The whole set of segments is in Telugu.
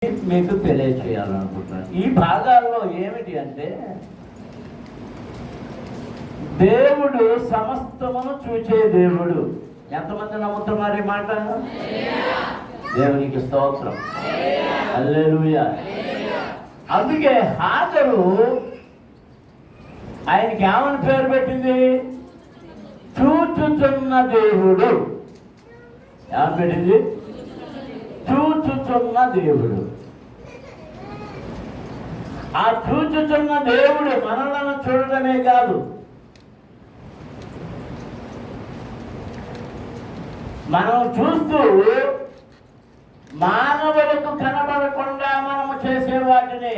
మీకు తెలియచేయాలనుకుంటున్నాను. ఈ భాగాల్లో ఏమిటి అంటే, దేవుడు సమస్తమును చూచే దేవుడు. ఎంతమంది నమ్ముతున్నారు ఈ మాట? దేవునికి స్తోత్రం, హల్లెలూయా. అందుకే హాజరు ఆయనకి ఏమని పేరు పెట్టింది? చూచుచున్న దేవుడు. ఏమని పెట్టింది? చూచుచున్న దేవుడు. ఆ చూచుచున్న దేవుడు మనలను చూడడమే కాదు, మనం చూస్తూ మానవులకు కనబడకుండా మనము చేసే వాటిని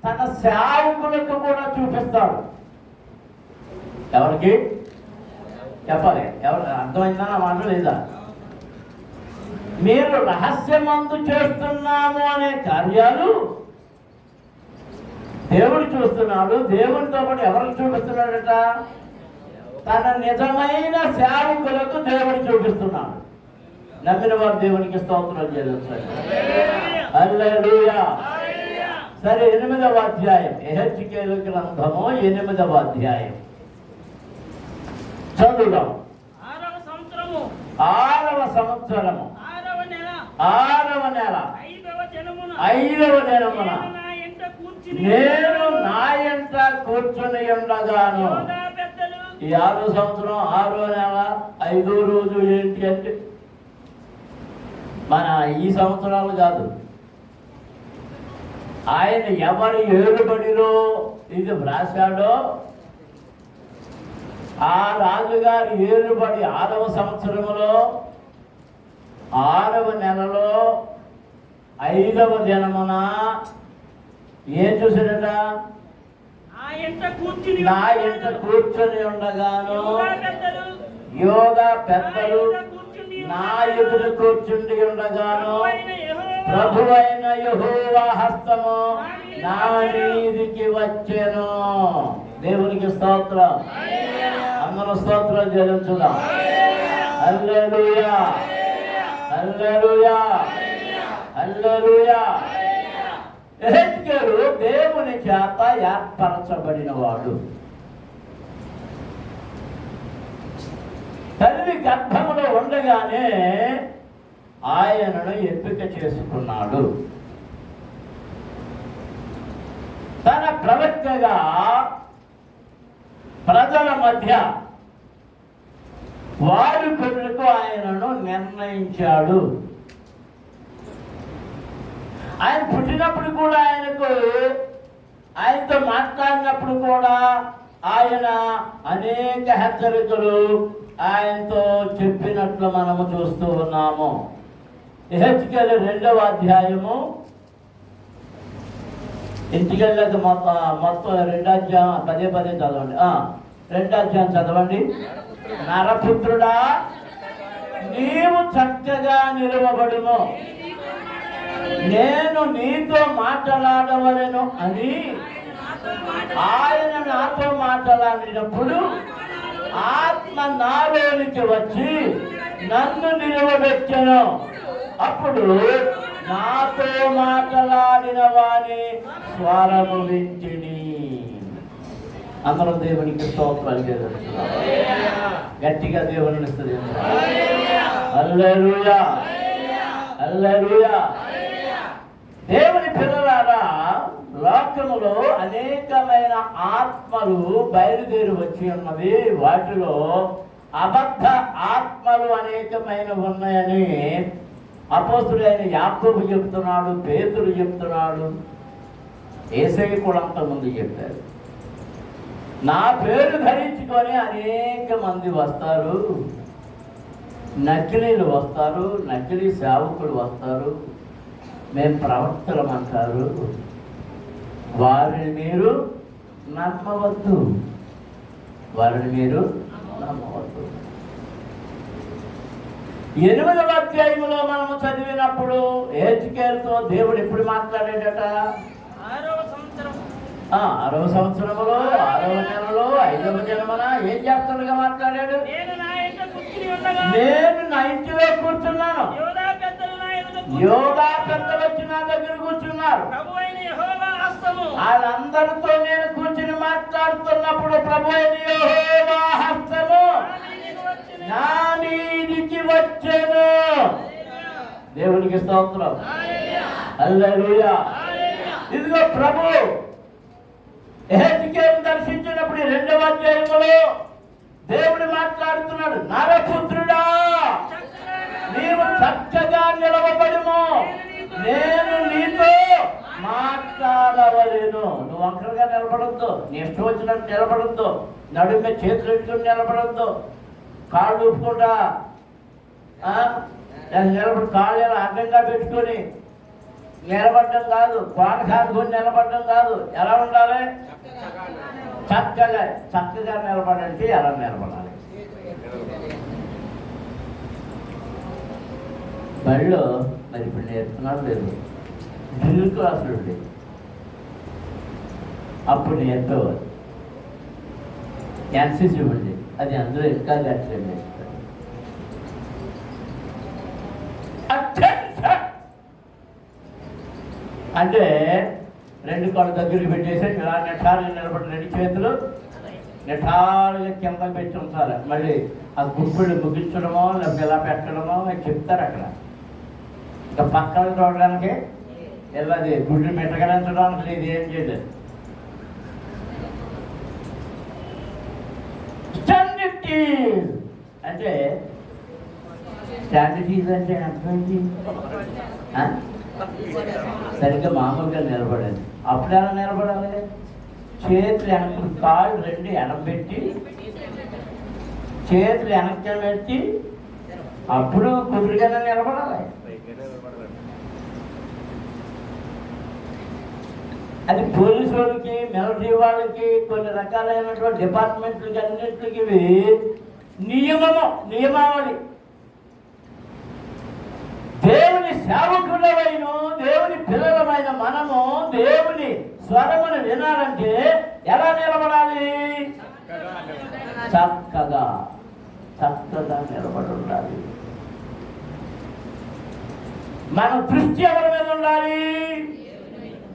తన సేవకులకు కూడా చూపిస్తాడు. ఎవరికి చెప్పాలి? ఎవరు అర్థమైందా నా మాట లేదా? మీరు రహస్యమందు చేస్తున్నాము అనే కార్యాలు దేవుడు చూస్తున్నాడు. దేవుడితో పాటు ఎవరికి చూపిస్తున్నాడట? తన నిజమైన సేవకులకు దేవుడు చూపిస్తున్నాడు. నమ్మిన వారు దేవునికి స్తోత్రం చేస్తారు. హల్లెలూయా. సరే, 8వ అధ్యాయం, యెహెజ్కేలు గ్రంథము 8వ అధ్యాయం చదువుదాం. 6వ సంవత్సరము 6వ నెల 5వ దినమున నేను నా ఇంట కూర్చుని ఉండగాను. ఈ 6వ సంవత్సరం 6వ నెల 5వ రోజు ఏంటి అంటే, మన ఈ సంవత్సరాలు కాదు, ఆయన ఎవరి ఏలుబడిలో ఇది వ్రాశాడో ఆ రాజుగారి ఏలుబడి 6వ సంవత్సరములో 6వ నెలలో 5వ దినమున ఏం చూసాడట? నా ఇంట కూర్చొని ఉండగాను యోగా పెద్దలు నా ఎదురు కూర్చుండి ఉండగాను ప్రభువైన యెహోవా హస్తము నా మీదికి వచ్చెను. దేవునికి స్తోత్రం. అందరూ స్తోత్రం చెల్లించుదాం. హల్లెలూయా, హల్లెలూయా, హల్లెలూయా. యెహెజ్కేలు దేవుని చేత ఏర్పరచబడిన వాడు. తల్లి గర్భములో ఉండగానే ఆయనను ఎంపిక చేసుకున్నాడు. తన ప్రవక్తగా ప్రజల మధ్య వాడుకొనుటకు ఆయనను నిర్ణయించాడు. ఆయన పుట్టినప్పుడు కూడా ఆయనతో మాట్లాడినప్పుడు కూడా ఆయన అనేక హెచ్చరికలు ఆయనతో చెప్పినట్లు మనము చూస్తూ ఉన్నాము. యెహెజ్కేలు 2వ అధ్యాయము, ఇంటికెళ్ళక మొత్తం 2 అధ్యాయం పదే చదవండి. 2 అధ్యాయం చదవండి. నరపుత్రుడా, నీవు చక్కగా నిలవబడుము, నేను నీతో మాట్లాడవలెను అని ఆయన నాతో మాట్లాడినప్పుడు ఆత్మ నాలోనికి వచ్చి నన్ను నిలవబెట్టెను. అప్పుడు నాతో మాట్లాడిన వాని స్వరము వింటిని. అందరూ దేవునికి స్తోత్రాలు చేస్తున్నారు. గట్టిగా దేవుని స్తుతించండి. హల్లెలూయా, హల్లెలూయా. దేవుని పిల్లలారా, లోకములో అనేకమైన ఆత్మలు బయలుదేరి వచ్చి ఉన్నవి. వాటిలో అబద్ధ ఆత్మలు అనేకమైన ఉన్నాయని అపోస్తుడైన యాకోబు చెప్తున్నాడు, పేతురు చెప్తున్నాడు, యేసయ్య కూడా అంతకుముందు చెప్పారు. నా పేరు ధరించుకొని అనేక మంది వస్తారు, నకిలీలు వస్తారు, నకిలీ సేవకులు వస్తారు, మేము ప్రవక్తలమంటారు. వారిని మీరు నమ్మవద్దు, వారిని మీరు నమ్మవద్దు. 8వ అధ్యాయంలో మనము చదివినప్పుడు యెహెజ్కేలుతో దేవుడు ఎప్పుడు మాట్లాడాడట? 6వ సంవత్సరంలో 6వ నెలలో 5వ దినమున ఏం చేస్తాడుగా మాట్లాడాడు? నేను నా ఇంటిలో కూర్చున్నాను, యోగా పెద్దలు వచ్చి నా దగ్గర కూర్చున్నారు. వాళ్ళందరితో నేను కూర్చుని మాట్లాడుతున్నప్పుడు ప్రభు అయిన యెహోవా హస్తము నా మీదికి వచ్చెను. దేవునికి స్తోత్రం. హల్లెలూయా. ఇదిగో ప్రభు యెహెజ్కేలును దర్శించినప్పుడు 2వ అధ్యాయంలో దేవుడు మాట్లాడుతున్నాడు. నరపుత్రుడా, నీవు చక్కగా నిలవబడుము, నేను నీతో మాట్లాడవలేను. నువ్వు వంకరగా నిలబడద్దు, నీ ఇష్టం వచ్చినట్టు నిలబడద్దు, నడుము మీద చేతులు పెట్టుకుని నిలబడద్దు, కాళ్ళు ఊపుకుంటా నిలబడి కాళ్ళు ఎలా అడ్డంగా పెట్టుకొని నిలబడడం కాదు, కోట కాదుకొని నిలబడడం కాదు. ఎలా ఉండాలి? చక్కగా నిలబడంటే ఎలా నిలబడాలి? బడిలో మరి ఇప్పుడు నేర్పుతున్నారు లేదు, డ్రిల్ క్లాసులు ఉండే అప్పుడు నేర్పేవారు. ఎన్సీసీ ఉండే, అది అందులో ఇంకా గట్టిగా అంటే 2 కాళ్ళు దగ్గరికి పెట్టేసి ఇలా నెట్టారుగా నిలబడి 2 చేతులు నెట్టారుగా కింద పెట్టి ఉంచాలి. మళ్ళీ ఆ గుప్పిళ్ళు ముగించడమో లేకపోతే ఇలా పెట్టడమో చెప్తారు అక్కడ. ఇంకా పక్కన చూడడానికి వెళ్ళది గుడ్లు మెట్టగలించడానికి లేదు, ఏం చేయలేదు. స్టాండర్డ్ అంటే స్టాండర్డ్ అంటే అర్థమైంది సరిగ్గా మామూలుగా నిలబడాలి. అప్పుడు ఎలా నిలబడాలి? చేతులు వెనక, కాళ్ళు 2 ఎనబెట్టి చేతులు వెనక్కి పెట్టి అప్పుడు కుదురుగానే నిలబడాలి. అది పోలీసు వాళ్ళకి, మిలిటరీ వాళ్ళకి, కొన్ని రకాలైనటువంటి డిపార్ట్మెంట్లకి అన్నింటికి నియమావళి. దేవుని సేవకుడమైన, దేవుని పిల్లలమైన మనము దేవుని స్వరమును వినాలంటే ఎలా నిలబడాలి? చక్కగా నిలబడి ఉండాలి. మన దృష్టి ఎవరి మీద ఉండాలి?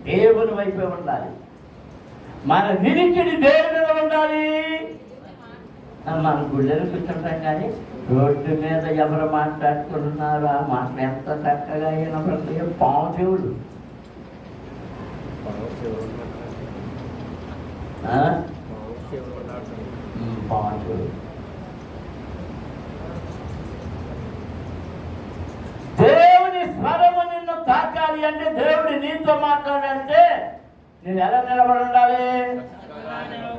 దేవుని వైపే ఉండాలి. మన వినికిడి దేవుని మీద ఉండాలి. మన గుళ్ళని కూర్చుంటాం కానీ రోడ్డు మీద ఎవరు మాట్లాడుకుంటున్నారు ఆ మాటలు ఎంత చక్కగా వినపడతాయో. పాము చెవుడు దేవుని స్వరము నిన్ను తాకాలి అంటే, దేవుడు నీతో మాట్లాడాలంటే నేను ఎలా నిలబడి ఉండాలి?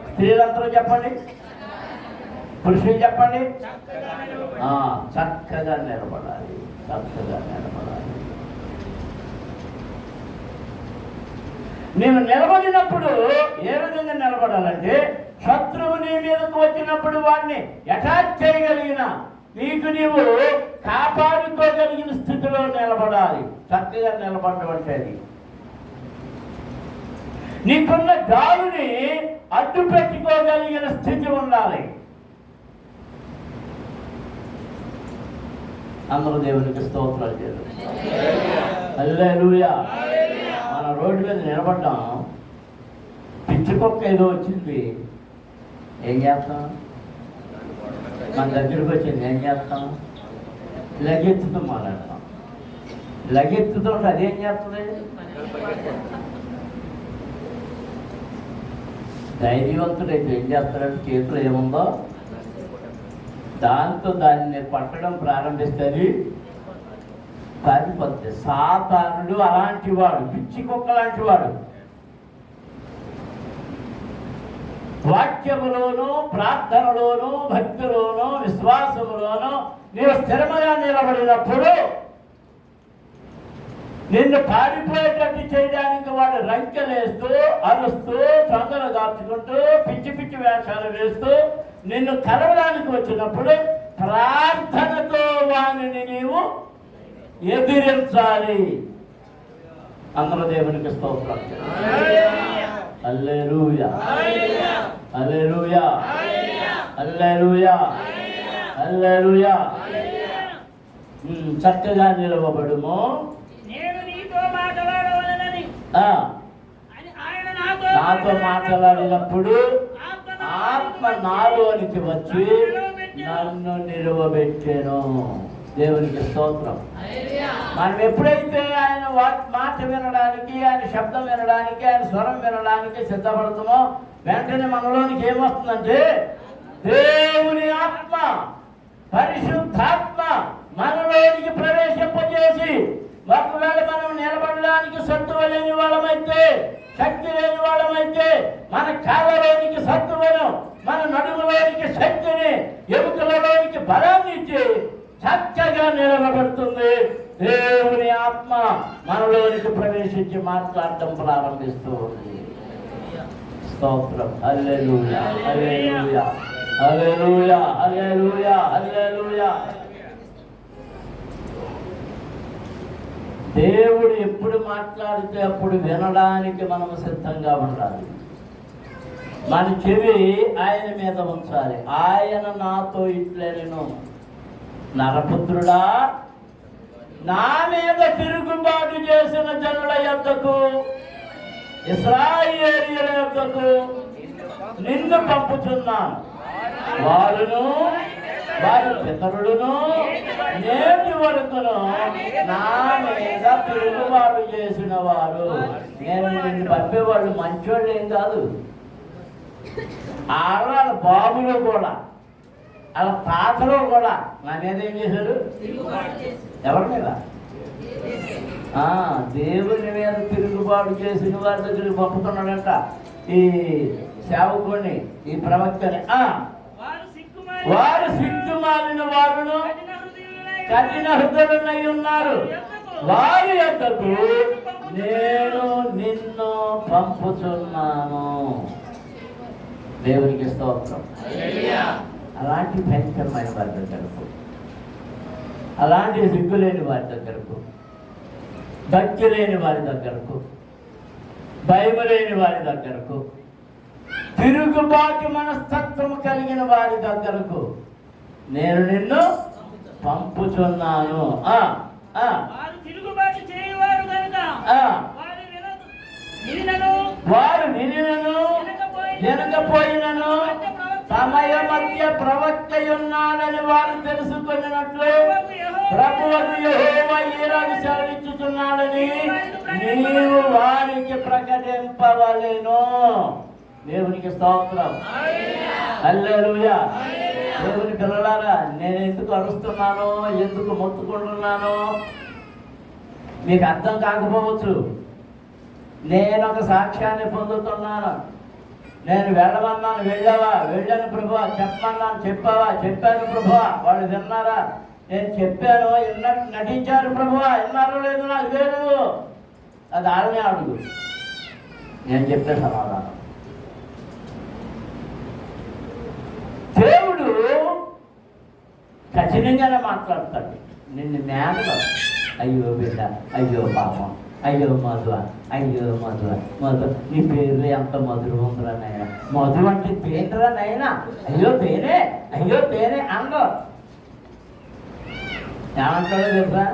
స్త్రీలందరూ చెప్పండి, పురుషులు చెప్పండి, చక్కగా నిలబడాలి. నేను నిలబడినప్పుడు ఏ విధంగా నిలబడాలంటే, శత్రువు నీ మీదకు వచ్చినప్పుడు వాడిని అటాక్ చేయగలిగిన నీవు కాపాడుకోగలిగిన స్థితిలో నిలబడాలి. చక్కగా నిలబడడం అంటే అది నీకున్న గాలుని అడ్డు పెట్టుకోగలిగిన స్థితి ఉండాలి. అందరూ దేవునికి స్తోత్రాలు చేయాలి. హల్లెలూయా. మన రోడ్డు మీద నిలబడ్డాం, పిచ్చి కుక్క ఏదో వచ్చింది, ఏం చేస్తాం? మన దగ్గరికి వచ్చింది, ఏం చేస్తాం? లగెత్తుతూ మాట్లాడతాం. లగెత్తుతో అదేం చేస్తుంది? ధైర్యవంతుడైతే ఏం చేస్తాడంటే చేతిలో ఏముందో దాంతో దాన్ని పట్టడం ప్రారంభిస్తుంది, పారిపోతుంది. సాతానుడు అలాంటి వాడు, పిచ్చి కుక్క లాంటి వాడు. వాక్యములోను, ప్రార్థనలోను, భక్తిలోను, విశ్వాసములోను నీవు స్థిరముగా నిలబడినప్పుడు నిన్ను పారిపోయేటట్టు చేయడానికి వాడు రంకెలేస్తూ, అరుస్తూ, తొందర దాచుకుంటూ, పిచ్చి పిచ్చి వేషాలు వేస్తూ నిన్ను కలవడానికి వచ్చినప్పుడు ప్రార్థనతో వానిని నీవు ఎదిరించాలి. అందరూ దేవునికి స్తోత్రం. హల్లెలూయా, హల్లెలూయా, హల్లెలూయా, హల్లెలూయా. చక్కగా నిలవబడుము, నాతో మాట్లాడినప్పుడు ఆత్మ నాలోనికి వచ్చి నన్ను నిలువబెట్టాను. దేవునికి స్తోత్రం. మనం ఎప్పుడైతే ఆయన మాట వినడానికి, ఆయన శబ్దం వినడానికి, ఆయన స్వరం వినడానికి సిద్ధపడతామో వెంటనే మనలోనికి ఏమొస్తుందంటే దేవుని ఆత్మ, పరిశుద్ధాత్మ మనలోనికి ప్రవేశింపజేసి, ఒకవేళ మనం నిలబడడానికి సత్తువ లేని వాళ్ళమైతే, శక్తి లేని వాళ్ళమైతే మన కాళ్ళలోనికి సత్తువను, మన నడుములోనికి శక్తిని, ఎముకలలోనికి బలాన్ని ఇచ్చి చక్కగా నిలబడుతుంది. దేవుని ఆత్మ మనలోనికి ప్రవేశించి మాట్లాడటం ప్రారంభిస్తూ ఉంది. స్తోత్రం. హల్లెలూయా, హల్లెలూయా, హల్లెలూయా, హల్లెలూయా, హల్లెలూయా. దేవుడు ఎప్పుడు మాట్లాడితే అప్పుడు వినడానికి మనము సిద్ధంగా ఉండాలి. మన చెవి ఆయన మీద ఉంచాలి. ఆయన నాతో ఇట్లెనెను, నరపుత్రుడా, నా మీద తిరుగుబాటు చేసిన జనుల యొద్దకు, ఇశ్రాయేలీయుల యొద్దకు నిన్ను పంపుచున్నాను. వారును వారి పితరులను నేటి వరకును నా మీద తిరుగుబాటు చేసిన వారు. నేను నిన్ను పంపేవాళ్ళు మంచోళ్ళు ఏం కాదు. వాళ్ళ బాబులు కూడా, వాళ్ళ తాతలు కూడా నా మీద ఏం చేశారు? ఎవరి మీద? దేవుని మీద తిరుగుబాటు చేసిన వారి దగ్గరికి పంపుతున్నాడంట ఈ సేవకుడిని, ఈ ప్రవక్తని. వారు సిగ్గుమాలిన వారును కఠిన హృదయులై ఉన్నారు. వారి యొద్దకు నేను నిన్ను పంపుచున్నాను. దేవునికి స్తోత్రం. అలాంటి భయంకరమైన వారి దగ్గరకు, అలాంటి సిగ్గులేని వారి దగ్గరకు, భక్తి లేని వారి దగ్గరకు, భయం లేని వారి దగ్గరకు, తిరుగుబాటు మనస్తత్వం కలిగిన వారి దగ్గరకు నేను నిన్ను పంపుచున్నాను. వారు వినినను వినకపోయినను సమయ మధ్య ప్రవక్తయున్నాడని వారు తెలుసుకున్నట్లు ప్రభువు యెహోవా ఈలాగు సెలవిచ్చుచున్నాడని నీవు వారికి ప్రకటింపవలెను. దేవునికి స్తోత్రం. హల్లెలూయా. దేవుని పిల్లలారా, నేను ఎందుకు అరుస్తున్నానో, ఎందుకు మొత్తుకుంటున్నానో మీకు అర్థం కాకపోవచ్చు. నేను ఒక సాక్ష్యాన్ని పొందుతున్నాను. నేను వెళ్ళమన్నాను, వెళ్ళావా? వెళ్ళాను ప్రభువా. చెప్పమన్నాను, చెప్పావా? చెప్పాను ప్రభువా. వాళ్ళు విన్నారా? నేను చెప్పాను, నటించారు ప్రభువా. విన్నారో లేదు నాకు లేదు. అది వాళ్ళనే అడుగు. నేను చెప్పే సమాధానం. దేవుడు కఠినంగానే మాట్లాడతాడు. నిన్ను మేనగా, అయ్యో బిడ్డ, అయ్యో పాపం, అయ్యో మధువ, అయ్యో మధువ, మధు నీ పేర్లు ఎంత మధురం ఉందిరా నాయన. మధు అంటే తేనెరా నాయన. అయ్యో తేనె, అయ్యో తేనె అందరూ ఏమంటాడో తెలుసా?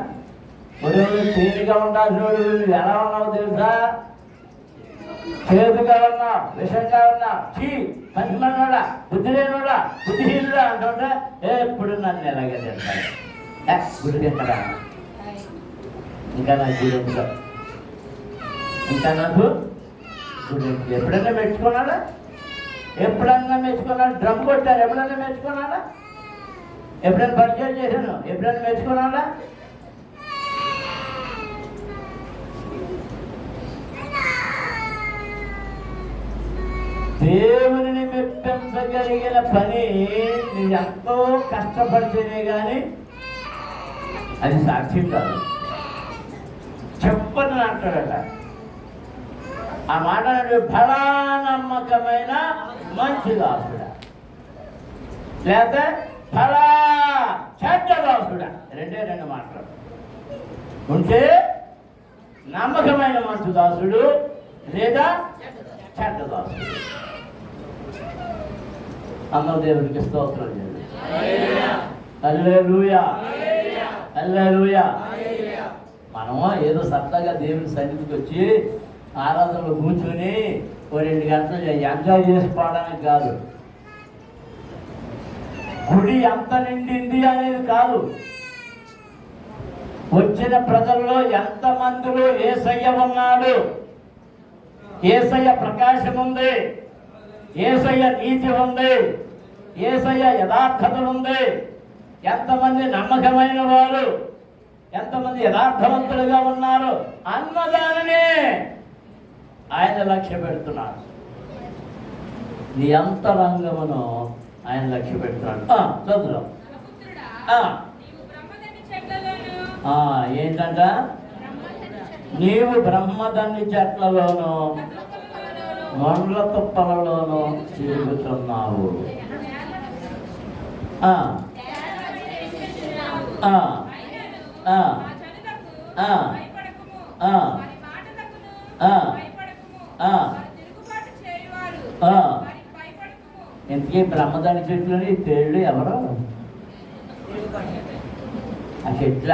రోజు తేనెగా ఉండాల్సిన నువ్వు ఎలా ఉన్నావు తెలుసా? చేదుగా ఉన్నా, విషంగా ఉన్నా, చీ పనిమన్నాడా, బుద్ధి లేనుడా, బుద్ధిహీనుడా అంటుంటే ఎప్పుడు నన్ను ఎలాగే తింటాడు. గుడి తింటాడా? ఇంకా నాకు గుడి, ఇంకా నాకు గుడి. ఎప్పుడైనా మెచ్చుకున్నాడా? ఎప్పుడన్నా మెచ్చుకున్నాడు? డ్రమ్ కొట్టాను, ఎప్పుడైనా మెచ్చుకున్నాడా? ఎప్పుడైనా పరిచయం చేశాను, ఎప్పుడైనా మెచ్చుకున్నాడా? దేవుని మెప్పించగలిగిన పని నువ్వు ఎంతో కష్టపడితేనే కానీ అది సాక్ష్యం కాదు. చెప్పని అంటాడట. ఆ మాట బలా నమ్మకమైన మంచి దాసుడా, లేకపోతే బలా చెడ్డ దాసుడా, రెండు మాటలు ఉంటే నమ్మకమైన మంచి దాసుడు లేదా చెడ్డ దాసుడు. అందరూ దేవునికి స్తోత్రం చేయండి. హల్లెలూయా, హల్లెలూయా. మనం ఏదో సరదాగా దేవుని సన్నిధికి వచ్చి ఆరాధనలో కూర్చొని ఓ 2 గంటలు ఎంజాయ్ చేసుకోవడానికి కాదు, గుడి ఎంత నిండింది అనేది కాదు, వచ్చిన ప్రజల్లో ఎంతమందిలో యేసయ్య ఉన్నాడు, యేసయ్య ప్రకాశం ఉంది, యేసయ్య నీతి ఉంది, యేసయ్య యథార్థత ఉంది, ఎంతమంది నమ్మకమైన వారు, ఎంతమంది యథార్థవంతులుగా ఉన్నారు అన్నదానినే ఆయన లక్ష్య పెడుతున్నాడు. నీ అంతరంగమును ఆయన లక్ష్య పెడుతున్నాడు. చదువు ఏంటంట, నీవు బ్రహ్మదన్ని చెట్లలోను మొండ్ల తుప్పలలోను తిరుగుతున్నావు. ఇంతకీ బ్రహ్మదాని చెట్లని తేళ్ళు ఎవరు? ఆ చెట్ల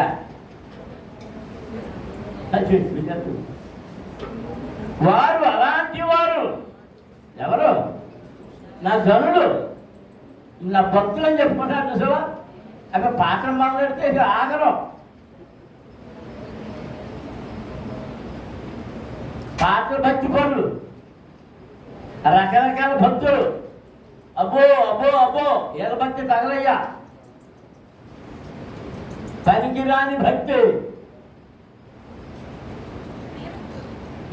చెట్లు వారు అలాంటి వారు ఎవరు? నా జనులు, నా భక్తులు అని చెప్పుకుంటారు చూసావా? అక్కడ పాత్ర మొదలెడితే ఇక ఆగరం. పాత్ర భక్తి పనులు, రకరకాల భక్తులు, అబ్బో అబ్బో అబ్బో ఏళ్ళ భక్తి తగలయ్యా, పనికిరాని భక్తి.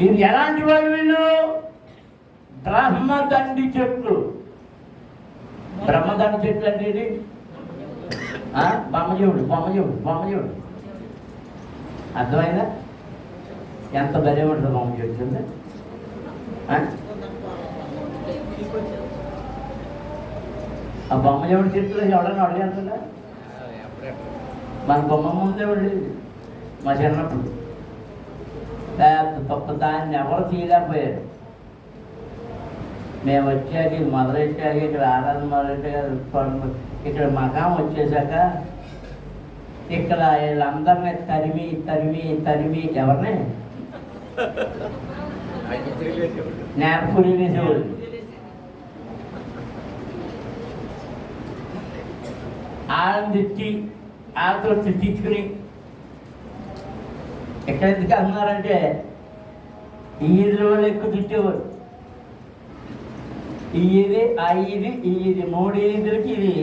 ఇది ఎలాంటి వాళ్ళు వీళ్ళు? బ్రహ్మదండి చెట్లు. బ్రహ్మదండి చెట్లు అంటే ఇది బొమ్మజీవుడు బొమ్మజీవుడు బొమ్మజీవుడు అర్థమైందా? ఎంత బరే ఉంటుంది బొమ్మ చెప్తుంది. ఆ బొమ్మజీవుడు చెట్లు ఎవడన్నా అడిగేస్తుందా? మన బొమ్మ ముందే ఉండేది మా చిన్నప్పుడు. పెద్ద తప్ప దాన్ని ఎవరు తీయలేకపోయారు. మేము వచ్చాక ఇది మొదలెట్టాక ఇక్కడ ఆరాధన మొదలెట్టాక ఇక్కడ మకాం వచ్చేసాక ఇక్కడ వీళ్ళందరినీ తరిమి తరిమి తరిమి ఎవరిని నేర్పురి వేసేవాళ్ళు. వాళ్ళని తిట్టి వాళ్ళతో తిట్టించుకుని ఎక్కడ ఎందుకు అంటున్నారంటే ఈ ఈదుల వాళ్ళు ఎక్కువ తిట్టేవారు. ఈ ఈది ఆ ఈది ఈ ఈది 3 ఈదులకి ఇది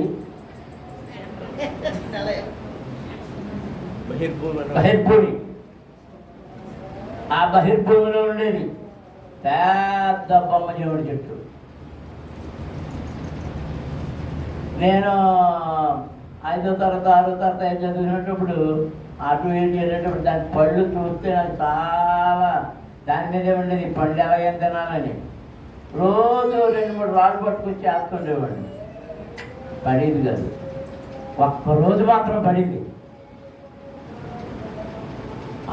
బహిర్భూమి. ఆ బహిర్భూమిలో ఉండేది పెద్ద బొమ్మజీవుడి చెట్టు. నేను 5వ తరగతి 6వ తరగతి చదివినప్పుడు అటు ఇటు వెళ్ళేటప్పుడు దాని పళ్ళు చూస్తే నాకు చాలా దాని మీదే ఉండేది. పళ్ళు ఎలాగైనా తినాలని రోజు 2-3 రాళ్ళు పట్టుకొచ్చి వేస్తుండేవాడిని. పడేది కాదు, ఒక్కరోజు మాత్రం పడింది.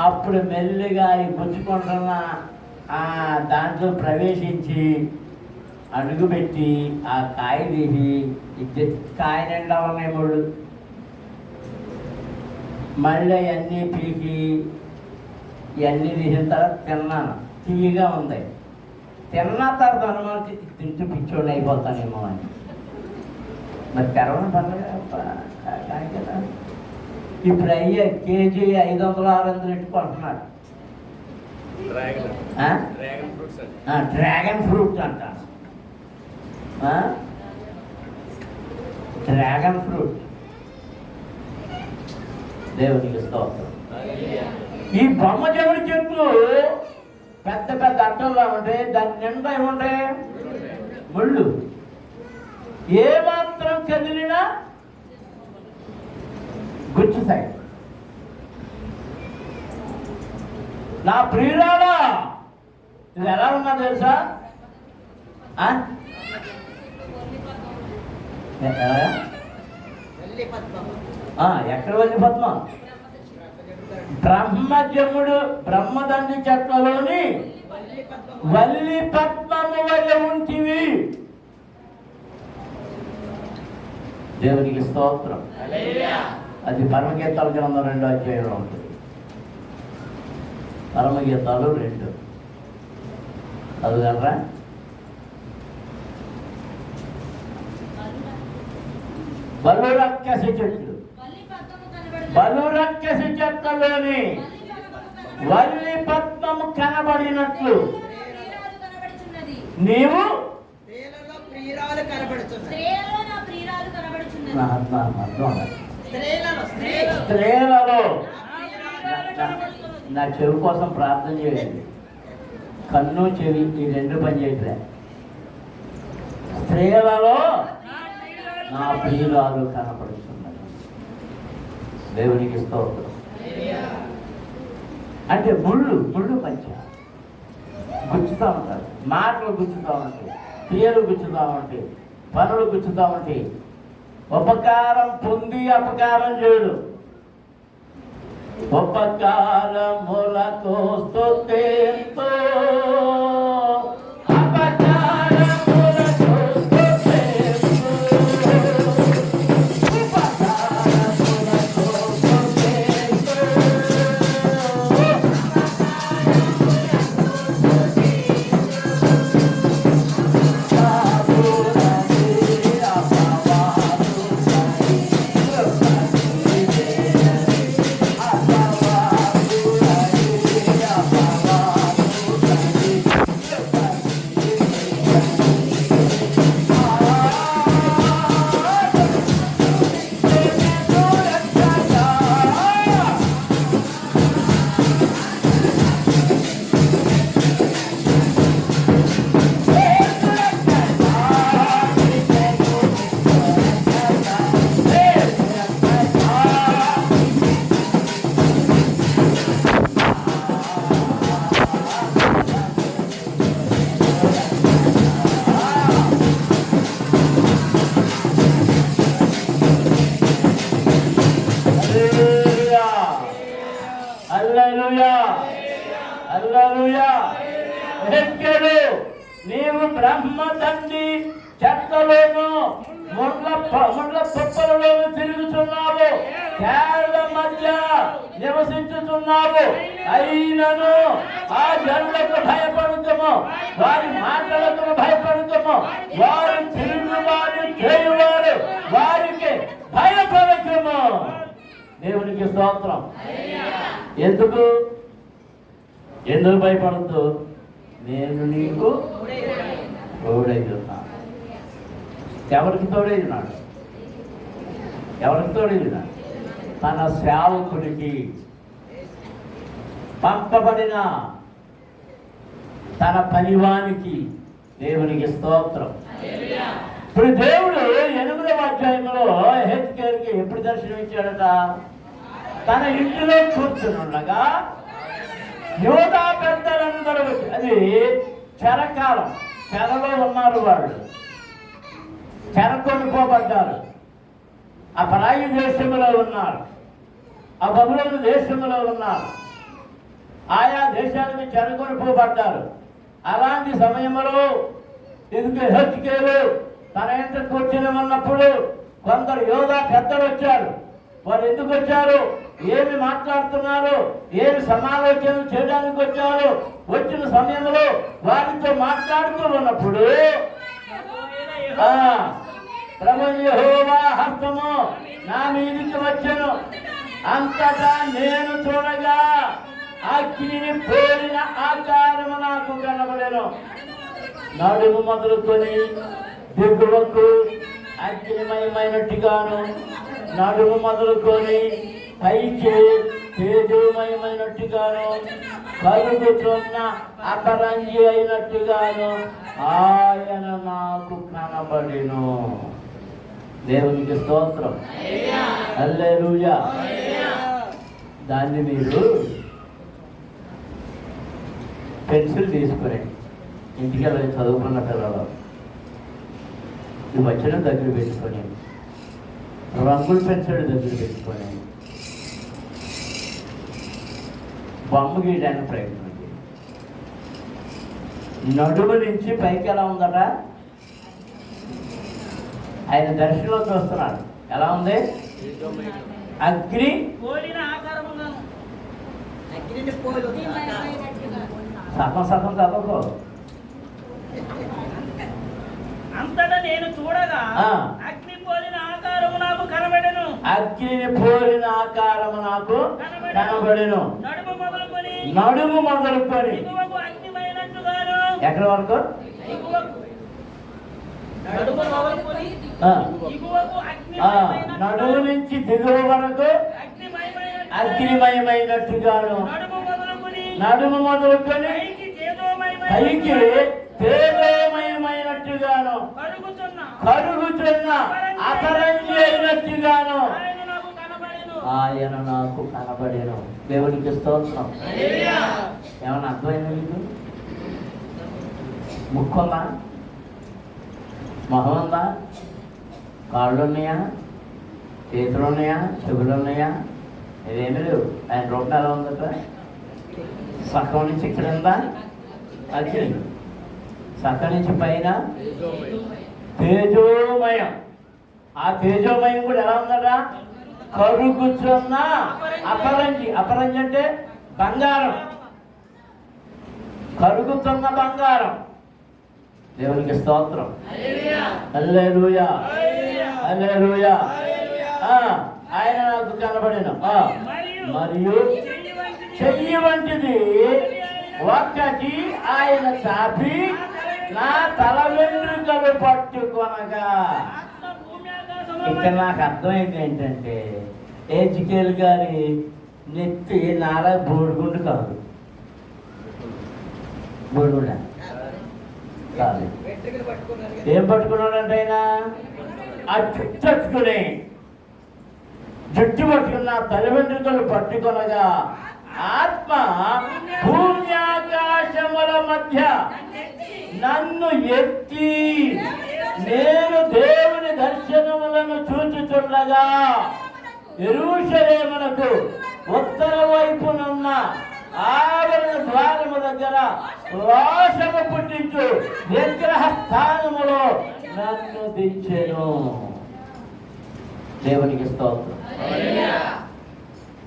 అప్పుడు మెల్లిగా ఈ పుచ్చుకుంటున్న దాంట్లో ప్రవేశించి అడుగుపెట్టి ఆ కాయ తీసి కాయ నిండా ఉన్నాయి ముళ్ళు. మళ్ళీ అన్నీ పీకి ఇవన్నీ తీసిన తర్వాత తిన్నాను. తీయగా ఉంది. తిన్న తర్వాత అనుమానం తింటూ పిచ్చోళ్ళు అయిపోతానేమో అని. మరి తెరవడం పర్లేదు కాయ కదా. ఇప్పుడు అయ్యే కేజీ 500-600 ఎట్టుకుంటున్నాడు. డ్రాగన్ ఫ్రూట్ అంట. Dragon fruit. దేవునికి స్తోత్రం. ఈ బొమ్మజీవుడి చెట్లు పెద్ద పెద్ద అట్టల్లో ఉంటాయి. దాని నిండా ఏముంటాయి? ముళ్ళు. ఏమాత్రం కదిలినా గుచ్చుతాయి. నా ప్రియురాలా, ఇది ఎలా ఉన్నా తెలుసా? ఎక్కడ వెళ్ళి పద్మ? బ్రహ్మజముడు బ్రహ్మదండి చెట్లలోని వల్లి పద్మము వలె ఉంటివి. దేవునికి స్తోత్రం. అది పరమగీతాల గ్రంథం 2వ అధ్యాయంలో ఉంటుంది. పరమగీతాలు 2. చదువుగలరా? బలురక్కసి చెట్లు, బలురక్కసి చెట్లలోని వల్లి పద్మము కనబడినట్లు నీవు స్త్రీలలో నా చెవి కోసం ప్రార్థన చేయండి. కన్ను చెవి ఈ రెండు పని చేయట్లే. స్త్రీలలో నా ప్రియురాలు కనపడుతున్నది. దేవునికి స్తోత్రం. అంటే ముళ్ళు పంచ గుచ్చుతూ ఉంటారు, మాటలు గుచ్చుతూ ఉంటాయి, క్రియలు గుచ్చుతూ ఉంటాయి, పనులు గుచ్చుతూ ఉంటాయి. ఉపకారం పొంది అపకారం చేయడు. ఉపకారములకు స్తుతింతు, నీవు బ్రహ్మ తండ్రి చెట్లలోను ముళ్ళ పొప్పలలోను తిరుగుతున్నావు, కేరళ మధ్య నివసించుతున్నావు. అయినను ఆ జనులకు భయపడుతాము, వారి మాటలకు భయపడుతాము, వారు తిరుగువారు చేయువారు వారికి భయపడతాము. దేవునికి స్తోత్రం. ఎందుకు భయపడద్దు? నేను నీకు తోడైతున్నాను. ఎవరికి తోడైనాడు? తన సేవకుడికి పంపబడిన తన పనివానికి. దేవునికి స్తోత్రం. ఇప్పుడు దేవుడు 8వ అధ్యాయంలో హెజ్కేలుకి ఎప్పుడు దర్శనం ఇచ్చాడట? తన ఇంటిలో కూర్చునుండగా యూదా పెద్దలందరూ వచ్చి, అది చెరకాలం, చెరలో ఉన్నారు, వాళ్ళు చెరకొనిపోబడ్డారు, ఆ పరాయి దేశంలో ఉన్నారు, ఆ బబులోను దేశంలో ఉన్నారు, ఆయా దేశానికి చెరకొనిపోబడ్డారు. అలాంటి సమయంలో ఎందుకు హెజ్కేలు తన ఇంట కూర్చొని ఉన్నప్పుడు కొందరు యూదా పెద్దలు వచ్చారు. వారు ఎందుకు వచ్చారు? ఏమి మాట్లాడుతున్నారు? ఏమి సమాలోచనలు చేయడానికి వచ్చారు? వచ్చిన సమయంలో వారితో మాట్లాడుతూ ఉన్నప్పుడు ప్రభువు యెహోవా హస్తము నా మీదికి వచ్చెను, అంతటా నేను చూడగా అగ్నిని పోలిన ఆకారము నాకు కనబడెను. నడుము మొదలుకొని దిగువకు అగ్నిమయమైనట్టుగాను, నడుము మొదలుకొని పైకి తేజోమయమైనట్టుగాను, కలుగుతున్న అపరంజి అయినట్టుగాను ఆయన నాకు కనబడెను. దేవునికి స్తోత్రం. హల్లెలూయా. దాన్ని మీరు పెన్సిల్ తీసుకుని ఇంటికి వెళ్ళి చదువుకున్న పిల్లలు ఈ వచ్చిన దగ్గర పెట్టుకొని, రంగుల పెన్సిల్ దగ్గర పెట్టుకొని బొమ్మ గీయడానికి ప్రయత్నం చేయండి. నడుము నుంచి పైకి ఎలా ఉందట? ఆయన దర్శనంలో చూస్తున్నాడు. ఎలా ఉంది? అగ్ని సగం చదవకో, అంతటా నేను చూడగా అగ్ని పోలిన ఆకారము నాకు కనబడెను. అగ్నిని పోలిన ఆకారము నాకు కనబడెను. నడుము మొదలుకొని దిగువకు అగ్నిమైనట్టుగాను. ఎక్కడి వరకు? నడుము నుంచి దిగువ వరకు అగ్నిమయమైనట్టుగాను. నడుము మొదలుకొని పైకి తేజోమయమైనట్టుగాను, కరుగుతున్న అపరంజి అయినట్టుగాను ఆయన నాకు కనబడేను. దేవునికి స్తోత్రం. ఏమన్నా అర్థమైంది మీకు? ముక్కు ఉందా? మొహం ఉందా? కాళ్ళు ఉన్నాయా? చేతులు ఉన్నాయా? చెవులు ఉన్నాయా? ఇదేమీ లేవు. ఆయన రూపం ఎలా ఉందట? సగం నుంచి ఇక్కడ ఉందా అగ్ని, సగం నుంచి పైన తేజోమయం. ఆ తేజోమయం కూడా ఎలా ఉందట? కరుగుచున్న అపరంజి. అపరంజి అంటే బంగారం, కరుగుతున్న బంగారం. దేవునికి స్తోత్రం. హల్లెలూయా, హల్లెలూయా. ఆయన నాకు కనబడిన మరియు చెయ్యి వంటిది ఒక్కటి ఆయన చాపి నా తల వెంట్రుకలు పట్టుకొనగా. ఇక్కడ నాకు అర్థమైంది ఏంటంటే, ఎజికేల్ గారి నెత్తి నారా బోడిగుండు కాదు, బోడిగుండ కాదు. ఏం పట్టుకున్నాడంటే ఆయన ఆ చుట్టుకుని జుట్టు పట్టుకున్న తల వెంట్రుకలు పట్టుకొనగా ఆత్మ భూమి ఆకాశముల మధ్య నన్ను ఎత్తి నేను దేవుని దర్శనములను చూచుచుండగా యెరూషలేమునకు ఉత్తర వైపునున్న ఆవరణ ద్వారము దగ్గర రోషము పుట్టించు విగ్రహ స్థానములో నన్ను దించెను. దేవునికి స్తోత్రం.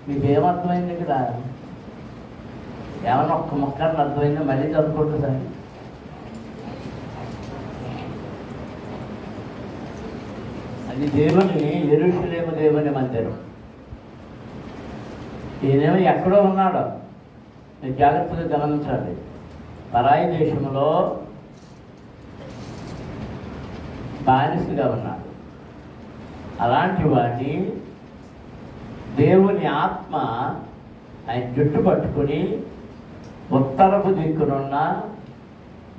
మీకేమర్థమైంది ఇక్కడ? ఏమన్నా ఒక్క మొక్కని అర్థమైందో మళ్ళీ చదువుకుంటుంది సార్. అది దేవుని యెరూషలేము దేవుని మందిరం. ఈయనేమో ఎక్కడో ఉన్నాడు. మీరు జాగ్రత్తగా గమనించండి. పరాయి దేశంలో బానిసగా ఉన్నాడు. అలాంటి వాడిని దేవుని ఆత్మ ఆయన జుట్టు పట్టుకుని ఉత్తరపు దిక్కునున్న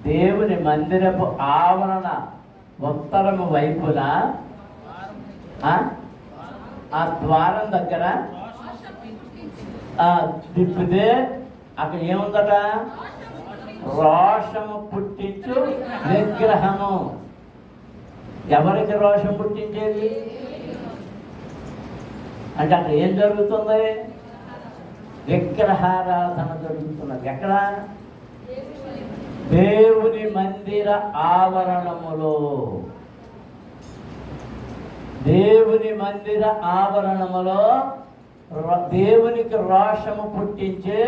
దేవుని మందిరపు ఆవరణ ఉత్తరము వైపున ఆ ద్వారం దగ్గర తిప్పితే అక్కడ ఏముందట? రోషము పుట్టించు విగ్రహము. ఎవరికి రోషం పుట్టించేది అంటే అక్కడ ఏం జరుగుతుంది? విగ్రహారాధన జరుగుతున్నది. ఎక్కడ? దేవుని మందిర ఆవరణములో. దేవుని మందిర ఆవరణములో దేవునికి రోషము పుట్టించే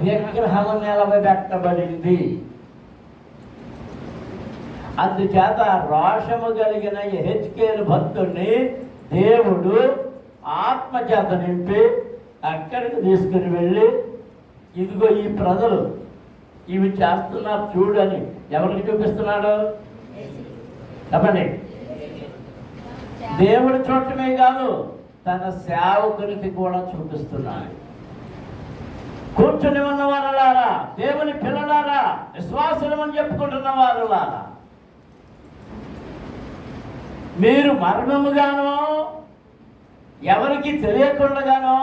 విగ్రహము నిలబెట్టబడింది. అందుచేత రోషము కలిగిన యెహెజ్కేలు భక్తుడిని దేవుడు ఆత్మచేత నింపి అక్కడికి తీసుకుని వెళ్ళి, ఇదిగో ఈ ప్రజలు ఇవి చేస్తున్నారు చూడని ఎవరికి చూపిస్తున్నాడు? చెప్పండి. దేవుడు చూడటమే కాదు, తన సేవకునికి కూడా చూపిస్తున్నాడు. కూర్చుని ఉన్న వారులారా, దేవుని పిల్లలారా, విశ్వాసులమని చెప్పుకుంటున్న వారులారా, మీరు మర్మముగానో ఎవరికి తెలియకుండాగానో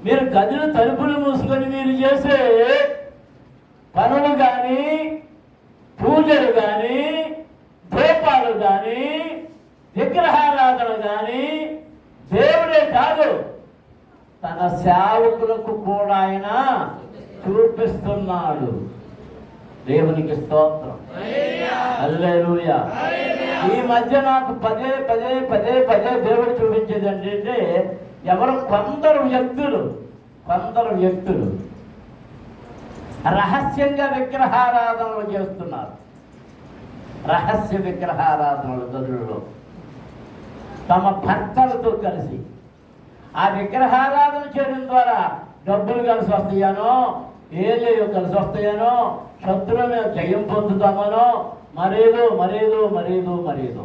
మీరు గదులు తలుపులు మూసుకొని మీరు చేసే పనులు కానీ, పూజలు కానీ, ధూపాలు కానీ, విగ్రహారాధన కానీ దేవుడే కాదు తన సేవకులకు కూడా ఆయన చూపిస్తున్నాడు. దేవునికి స్తోత్రం. హల్లెలూయా. ఈ మధ్య నాకు పదే పదే పదే పదే దేవుడు చూపించేది అంటే కొందరు వ్యక్తులు రహస్యంగా విగ్రహారాధనలు చేస్తున్నారు. రహస్య విగ్రహారాధనలు గదులలో తమ భర్తలతో కలిసి ఆ విగ్రహారాధన చేయడం ద్వారా డబ్బులు కలిసి వస్తాయనో, ఏలేయో కలిసి వస్తాయనో, శత్రువుల మీద జయం పొందుతామనో, మరేదో మరేదో మరేదో మరేదో.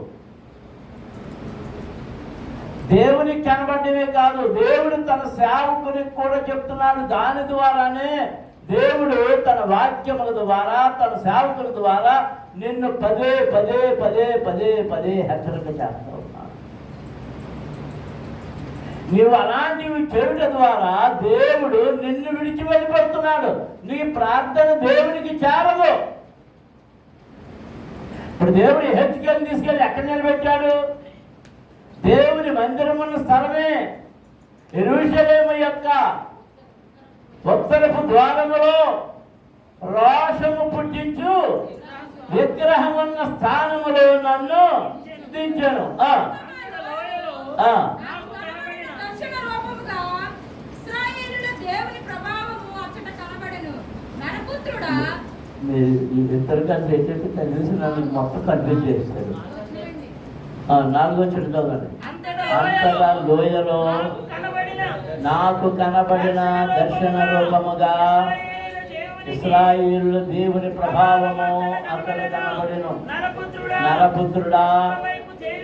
దేవునికి కనబడ్డమే కాదు, దేవుడు తన సేవకునికి కూడా చెప్తున్నాడు. దాని ద్వారానే దేవుడు తన వాక్యముల ద్వారా, తన సేవకుల ద్వారా నిన్ను పదే పదే పదే పదే పదే హెచ్చరిక చేస్తూ ఉన్నాడు. నీవు అలాంటివి చేయుట ద్వారా దేవుడు నిన్ను విడిచి వెళ్ళిపోతున్నాడు. నీ ప్రార్థన దేవునికి చేరదు. ఇప్పుడు దేవుడు హెచ్చుకెళ్ళి తీసుకెళ్ళి ఎక్కడ నిలబెట్టాడు? దేవుని మందిరం ఉన్న స్థలమే యెరూషలేము యొక్క ఉత్తరపు ద్వారములో రోషము పుట్టించు విగ్రహం ఉన్న స్థానములో నన్ను దించాను. ఇద్దరు కలిసి ఏంటంటే తెలిసి నన్ను మొత్తం కన్ఫ్యూజ్ చేస్తారు. 4వ చదువుతానండి. అంతగా లోయలో నాకు కనబడిన దర్శన రూపముగా ఇశ్రాయేలు దేవుని ప్రభావము అక్కడ కనబడెను. నరపుత్రుడా,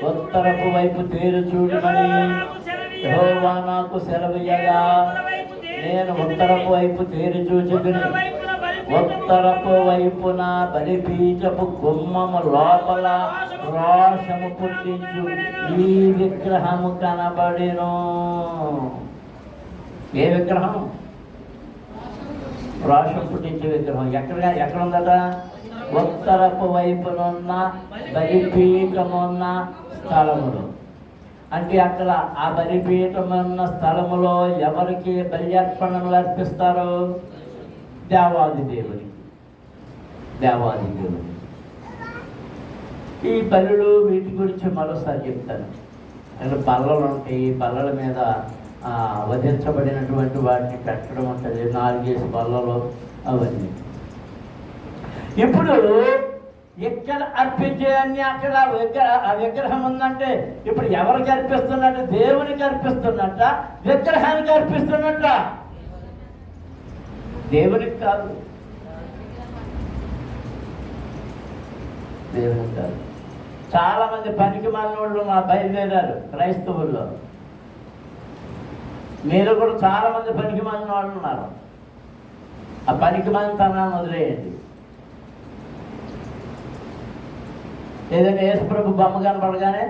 ఉత్తరపు వైపు తేరు చూడమని యెహోవా నాకు సెలవియ్యగా నేను ఉత్తరపు వైపు తేరు చూచుకుని ఉత్తరపు వైపున బలిపీఠపు గుమ్మము లోపల రోషము పుట్టించు ఈ విగ్రహము కనబడెను. ఏ విగ్రహం? రోషం పుట్టించే విగ్రహం. ఎక్కడ ఉందట? ఉత్తరపు వైపునున్న బలిపీఠమున్న స్థలములో. అంటే అక్కడ ఆ బలిపీఠమున్న స్థలములో ఎవరికి బల్యార్పణలు అర్పిస్తారు? దేవాది దేవునికి. దేవాది దేవుని. ఈ బలులు వీటి గురించి మరోసారి చెప్తాను. అక్కడ బల్లలు ఉంటాయి. బల్లల మీద వధించబడినటువంటి వాటిని పెట్టడం ఉంటుంది. 4 బల్లలు అవన్నీ. ఇప్పుడు ఎక్కడ అర్పించే అన్ని అక్కడ ఆ విగ్రహం ఉందంటే ఇప్పుడు ఎవరికి అర్పిస్తున్నట్ట? దేవునికి అర్పిస్తున్నట్ట, విగ్రహానికి అర్పిస్తున్నట్ట? దేవునికి కాదు, దేవునికి కాదు. చాలా మంది పనికి మాలినోళ్ళు మా బయలుదేరారు క్రైస్తవుల్లో. మీరు కూడా చాలా మంది పనికి మాలిన వాళ్ళు ఉన్నారు. ఆ పనికి మాలితనాన్ని వదిలేయండి. ఏదైనా యేసుప్రభు బొమ్మ కనపడగానే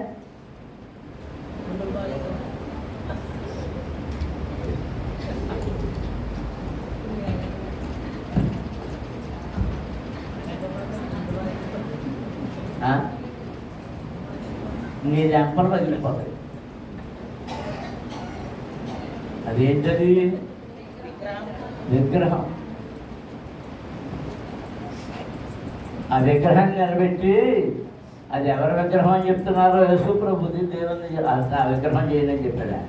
నీ లెంపలు పగిలిపోతాయి. అదేంటది? విగ్రహం. ఆ విగ్రహాన్ని నిలబెట్టి అది ఎవరి విగ్రహం అని చెప్తున్నారో? యేసుప్రభుది. దేవుని ఆ విగ్రహం చేయని చెప్పాడు.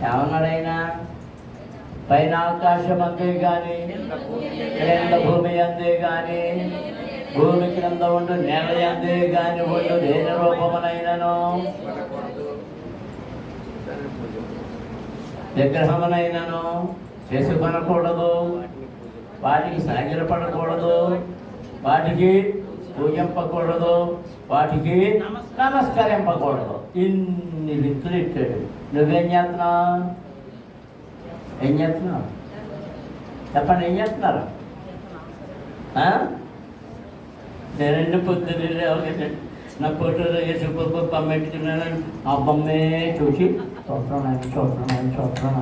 ఏమన్నాడు ఆయన? పైన ఆకాశం అందే కానీ, క్రింద భూమి అందే కానీ, భూమి క్రింద ఉండు నేల అందే కానీ ఉండు దేని రూపమునైనను విగ్రహమునైనను చేసుకొనకూడదు, వాటికి సాగిలపడకూడదు, వాటికి పూజింపకూడదు, వాటికి నమస్కరింపకూడదు. ఇన్ని విత్తులు ఇచ్చాడు. నువ్వేం చేస్తున్నావు? ఏం చేస్తున్నావు? చెప్పండి, ఏం చేస్తున్నారు? నేనండి పొద్దున్న నా ఫోటోలో వేసి బొమ్మ పెట్టుకున్నాను. ఆ బొమ్మే చూసి చూస్తున్నాను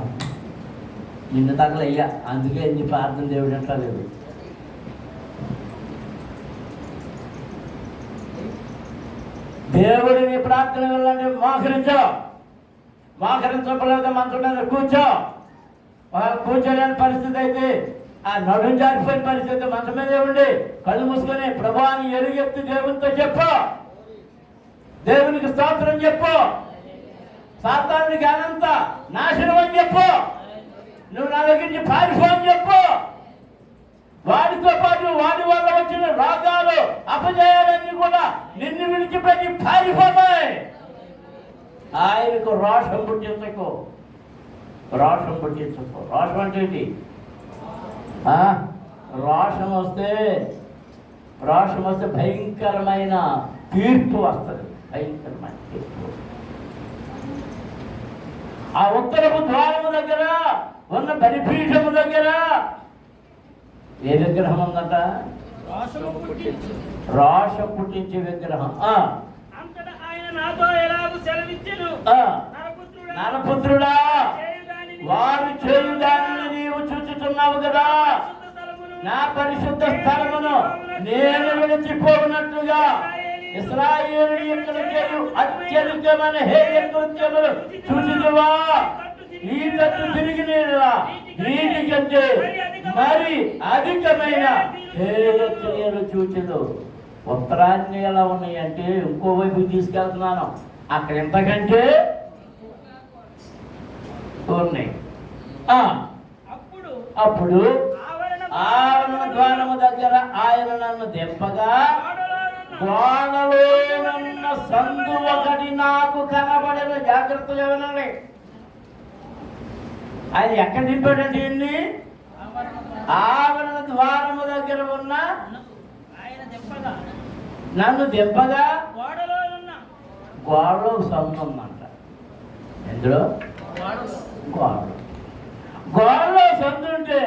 నిన్ను తగలయ్యా. అందుకే నీ ప్రార్థన దేవుడు అంటలేదు. దేవుడిని ప్రార్థన వెళ్ళండి. మోకరించకపోతే మంచం మీద కూర్చో. కూర్చోలేని పరిస్థితి అయితే, ఆ నడుం జారిపోయిన పరిస్థితి, మంచం మీదే ఉండి కళ్ళు మూసుకొని ప్రభువాని ఎరుగెత్తి దేవునితో చెప్పు. దేవునికి స్తోత్రం చెప్పు. సాతానుడి జ్ఞానంతా నాశనం అని చెప్పు. నువ్వు నా దగ్గర నుంచి పారిపో అని చెప్పు. వాడితో పాటు వాడి వల్ల వచ్చిన రోగాలు అపజయాలన్నీ కూడా నిన్ను విడిచిపెట్టి పారిపోతాయి. ఆయనకు రోషం పుట్టించకు. రోషం పుట్టించకు. రోషం అంటే ఏంటి? రోషం వస్తే భయంకరమైన తీర్పు వస్తుంది. భయంకరమైన తీర్పు. ఆ ఉత్తరపు ద్వారము దగ్గర ఉన్న బలిపీఠము దగ్గర ఏ విగ్రహం ఉందట? రోషం పుట్టించే విగ్రహం. నరపుత్రుడా, వారు చేయు దానిని నీవు చూచుతున్నావు కదా. నా పరిశుద్ధ స్థలమును నేను విడిచిపోనట్లుగా ఇశ్రాయేలు ఇక్కడ చేయు అత్యధికమైన హేయ కృత్యములు చూచిదువా? ఈ తట్టు తిరిగి నేనురా వీటి కంటే మరి అధికమైన హేయ క్రియలు చూచదు. ఉత్తరాన్ని ఎలా ఉన్నాయంటే ఇంకో వైపు తీసుకెళ్తున్నాను. అక్కడ ఎంతకంటే ఉన్నాయి. అప్పుడు ఆవరణ ద్వారము దగ్గర ఆయన నన్ను దింపగా గోడలోనున్న సందు ఒకటి నాకు కనబడిన. జాగ్రత్తగా వినండి. ఆయన ఎక్కడ దింపాడంటే ఇన్ని ఆవరణ ద్వారము దగ్గర ఉన్న నన్ను దింపగా గోడలో సందు ఉందంట. ఎందులో? గోడలో సందు ఉంటే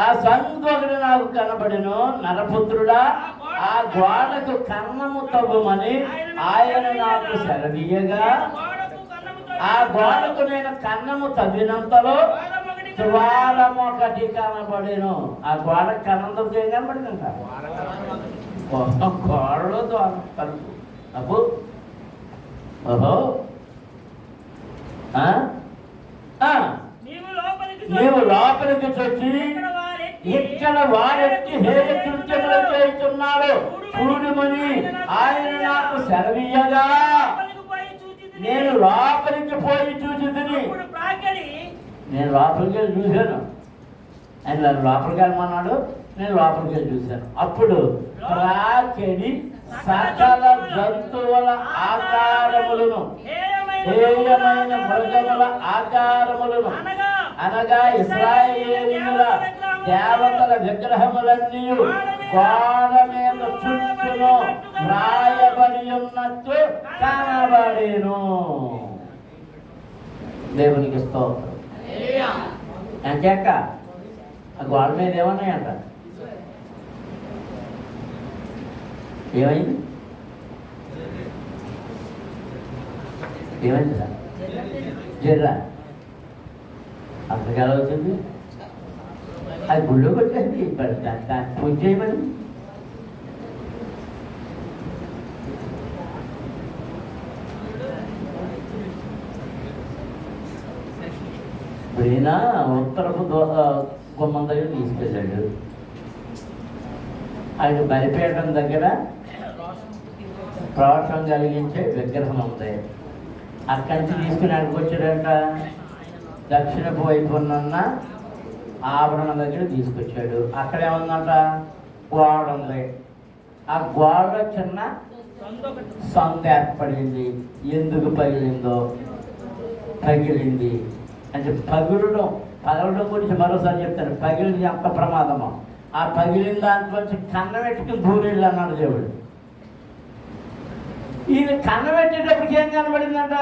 ఆ సందు ఒకటి నాకు కనబడిను. నరపుత్రుడా, ఆ గోడకు కన్నము తవ్వమని ఆయన నాకు సెలవీయగా ఆ గోడకు నేను కన్నము తవ్వినంతలో ద్వారం ఒకటి కనబడిను. ఆ గోడకు కన్నం తవ్వితే ఏం కనబడిందంట? గోడలో ద్వారం తలుపు. అప్పు ఓహో, నీవు లోపలికి వచ్చి ఇక్కడ వారెత్తి హేయ కృత్యములు చేస్తున్నారు చూడమని ఆయన నాకు సెలవీయగా నేను లోపలికి పోయి చూచితిని. నేను లోపలికి వెళ్ళి చూశాను. ఆయన లోపలికి వెళ్ళమన్నాడు. నేను లోపలికి వెళ్ళి చూశాను. అప్పుడు ప్రాకెడి సకల జంతువుల ఆకారములను హేయమైన మృగముల ఆకారములను అనగా ఇశ్రాయేలీయుల దేవతల విగ్రహములన్నీ గోడ మీద చుట్టూను రాయబడి ఉన్నట్టు కనబడేను. దేవునికి స్తోత్రం. అంతేక ఆ గోడ మీద ఏమన్నాయంట? ఏమైంది? ఏమైంది సార్? జర్రా అక్కడికి ఎలా వచ్చింది? అది గుళ్ళోకి వచ్చేది. దాన్ని పూజ చేయమని ఈయన ఉత్తరపు గుమ్మం దగ్గర తీసుకెళ్ళాడు. ఆయన బలిపీఠం దగ్గర రోషం కలిగించే విగ్రహం ఉంది. అక్కడి నుంచి తీసుకుని అక్కడికి వచ్చాడంట. దక్షిణపు వైపు ఉన్న ఆవరణ దగ్గర తీసుకొచ్చాడు. అక్కడ ఏముందంట? గోడ ఉంది. ఆ గోడ చిన్న సందు ఏర్పడింది. ఎందుకు పగిలింది అంటే పగలడం గురించి మరోసారి చెప్తాను. పగిలింది ఎంత ప్రమాదమో. ఆ పగిలిన దాంట్లోంచి కన్నబెట్టుకుని దూరేళ్ళు అన్నాడు దేవుడు. ఈయన కన్నబెట్టేటప్పటికి ఏం కనబడిందంట?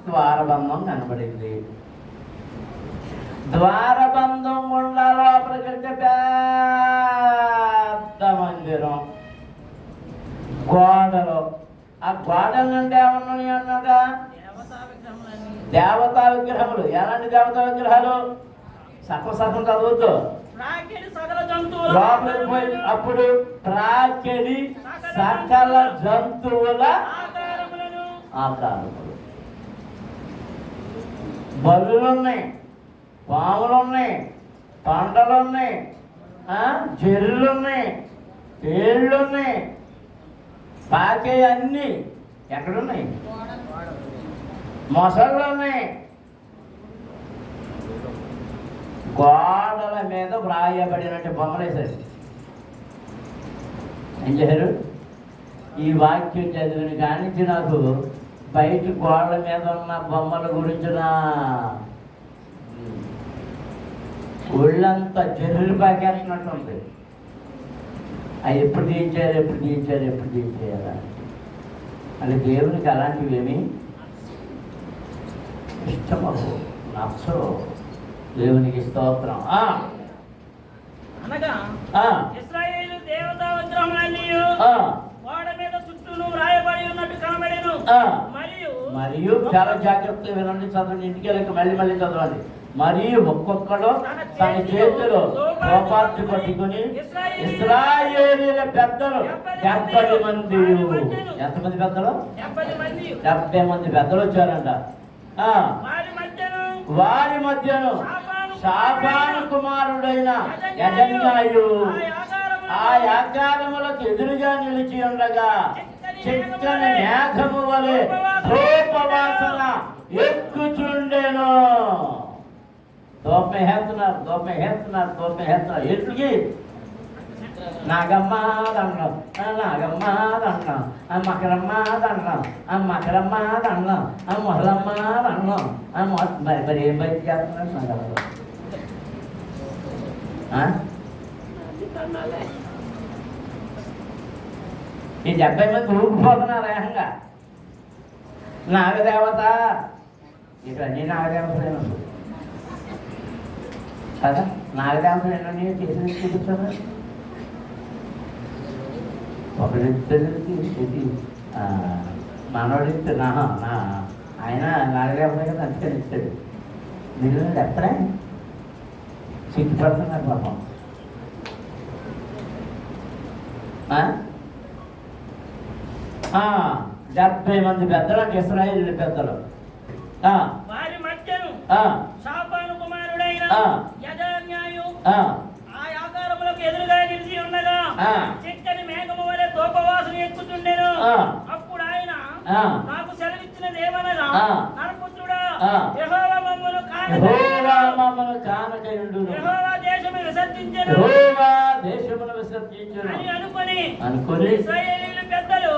ద్వారబంధం కనబడింది. ద్వారబంధం గుండా లోపలికి వెళ్తే పెద్ద మందిరం గోడలో. ఆ గోడల నుండి ఏమన్నాయి అన్నాగా? దేవతా విగ్రహములు. ఎలాంటి దేవతా విగ్రహాలు? సగం చదవద్దు. లోపలికి పోయి అప్పుడు ప్రాకెడి సకల జంతువుల ఆకారములు. బలులున్నాయి, పాములున్నాయి, పంటలున్నాయి, జర్రులున్నాయి, తేళ్ళున్నాయి, పాకే అన్నీ ఎక్కడున్నాయి? మొసళ్ళు ఉన్నాయి. గోడల మీద వ్రాయబడినట్టు బొమ్మలు వేశారు. ఏం చేశారు? ఈ వాక్యం చదివిన కానించి నాకు బయట గోడల మీద ఉన్న బొమ్మల గురించిన ఒళ్ళంతా చెరువులు పాకేస్తున్నట్టుంది. అవి ఎప్పుడు తీయించారా అని దేవునికి అలాంటివి ఏమి ఇష్టమవు నచ్చవు. దేవునికి స్తోత్రం. అనగా ఇశ్రాయేలు దేవతా విగ్రహములన్నీ గోడ మీద చుట్టూను వ్రాయబడి ఉన్నట్టు కనబడెను. మరియు చాలా జాగ్రత్తగా వినండి, చదవండి, ఇంటికి వెళ్ళక మళ్ళీ చదవండి. మరియు ఒక్కొక్కడు తన చేతిలో కోపాన్ని పట్టుకుని ఇశ్రాయేలీయుల పెద్దలు 70 మంది. ఎంతమంది పెద్దలు? 70 మంది పెద్దలు వచ్చారంట. వారి మధ్యను షాఫాను కుమారుడైన యజన్యాయు ఆ యాగారములకు ఎదురుగా నిలిచి ఉండగా చిక్కని మేఘము వలె ధూపవాసన ఎక్కుచుండెను. దూపం వేస్తున్నారు ఎట్లుకి నాగమ్మ దండం, నాగమ్మ దండం, మకరమ్మ దండం, మకరమ్మ దండం, మొహలమ్మ దండం. మరి ఏం బయట చేస్తున్నారు నాగమ్మ? ఈ 70 మంది ఊపిపోతున్నారు ఏకంగా. నాగదేవత, ఇవన్నీ నాగదేవతలేను కదా. నాగదేవతలు ఎన్నో చేసి చూపిస్తాను. ఒకరిద్దరికి మనోడిస్తే నా ఆయన నాగదేవత కదా, అందుకని ఇస్తాడు. మిగిలిన ఎప్పుడే సిగ్గుపడుతున్నారు పాపం. 70 మంది పెద్దలు అంటే ఇశ్రాయేలు పెద్దలు. వారి మధ్యను షాఫాను కుమారుడైన యజన్యాయు ఆ యాగారములకు ఎదురుగా నిలిచి ఉండగా చిక్కని మేఘము వలె ధూపవాసన ఎక్కుతుండెను. అప్పుడు ఆయన నాకు సెలవిచ్చినదేమనగా, నరపుత్రుడా, యెహోవా మమ్మను కానకయుండు, యెహోవా దేశమును విసర్జించెను అని అనుకొని ఇశ్రాయేలీయుల పెద్దలు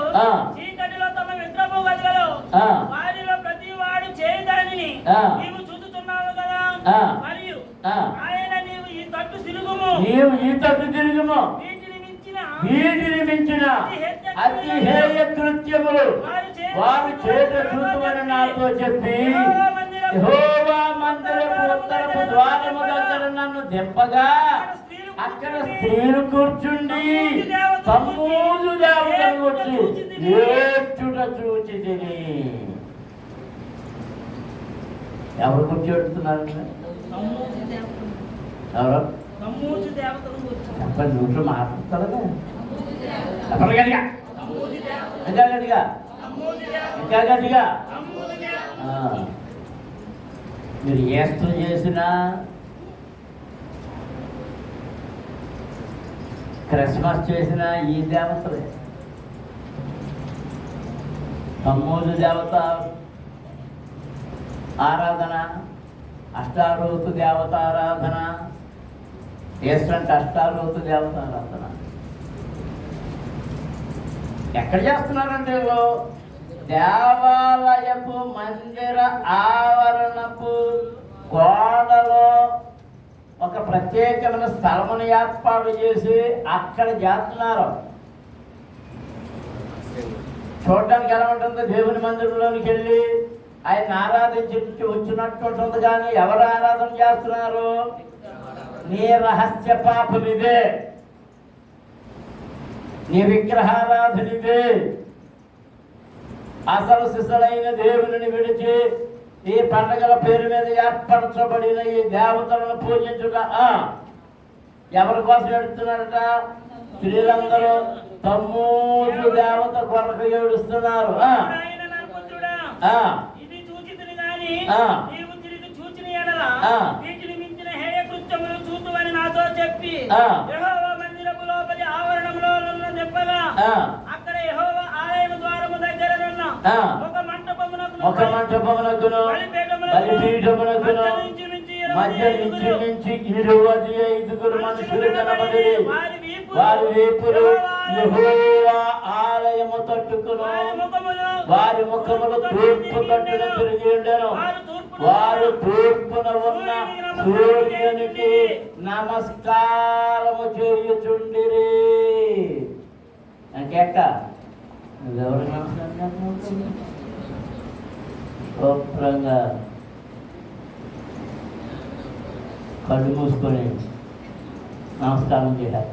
చీకటిలో తమ విగ్రహము గదిలో వారిలో ప్రతి వాడు చేయి దానిని నీవు చూస్తున్నావు కదా. మరియు ఆయన నీవు ఈ తట్టు తిరుగుము వీటిని మించిన అతి హేయ కృత్యములు వారు చేత చూతుమని నాతో చెప్పి యెహోవా మందిరపు ఉత్తరపు ద్వారము దగ్గర నన్ను దింపగా అక్కడ స్త్రీలు కూర్చుండి తమ్మూజు దేవతను వచ్చి ఏడ్చుట చూచితిని. ఎవరు కూర్చోడుతున్నారు? ఎవరు చెప్పండి, నోట్లో మాట్లాడుతారా? చెప్పండి గట్టిగా, ఇంకా గట్టిగా. మీరు ఏస్త్రం చేసినా, క్రిస్మస్ చేసిన ఈ దేవతలే. తమ్మూజు దేవత ఆరాధన, అష్టారోతు దేవత ఆరాధన, ఏస్టంటే అష్టారోతు దేవత ఆరాధన. ఎక్కడ చేస్తున్నారంటే దేవాలయపు మందిర ఆవరణపు గోడలో ఒక ప్రత్యేకమైన స్థలమును ఏర్పాటు చేసి అక్కడ చేస్తున్నారు. చూడడానికి ఎలా ఉంటుంది? దేవుని మందిరంలోనికి వెళ్ళి ఆయన ఆరాధించి వచ్చినట్టు ఉంటుంది. కానీ ఎవరు ఆరాధన చేస్తున్నారు? నీ రహస్య పాపం ఇదే, నీ విగ్రహారాధన ఇదే. అసలు సిసలైన దేవుని విడిచి ఈ పండగల పేరు మీద ఏర్పరచబడిన ఈ దేవతలను పూజించుట ఎవరి కోసం ఏడుస్తున్నారట? స్త్రీలందరూ తమ్మూజు దేవత కొరకు ఏడుస్తున్నారు. నాతో చెప్పి యెహోవా మందిరపు లోపలి ఆవరణంలో నింపగా అక్కడ యెహోవా ఆలయము ద్వారము దగ్గర ఒక మంటపమునకును బలిపీఠమునకును మధ్య నుంచి 25 మనుషులు కనబడి వారి వీపులు యెహోవా ఆలయము తట్టుకును, వారి ముఖములు తూర్పు తట్టున తిరిగి ఉండెను. వారు తూర్పున ఉన్న సూర్యునికి నమస్కారము చేయుచుండిరి. అంకేక నువ్వెవరు శుభ్రంగా కళ్ళు మూసుకొని నమస్కారం చేయాలి.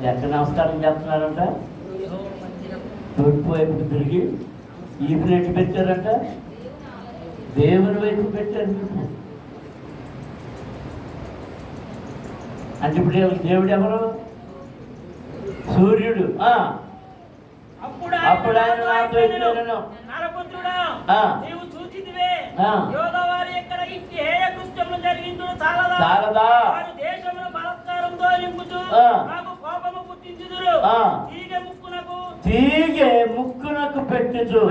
ఎక్కడ నమస్కారం చేస్తున్నారంట? తూర్పు వైపుకి తిరిగి ఈ ప్లేట్ పెట్టారంట, దేవుని వైపు పెట్టారు. అంటే ఇప్పుడు దేవుడు ఎవరు? సూర్యుడు. అప్పుడు ఆయన నాతో చెప్పాను, చాలదా తీగే ముక్కునకు పెట్టుచు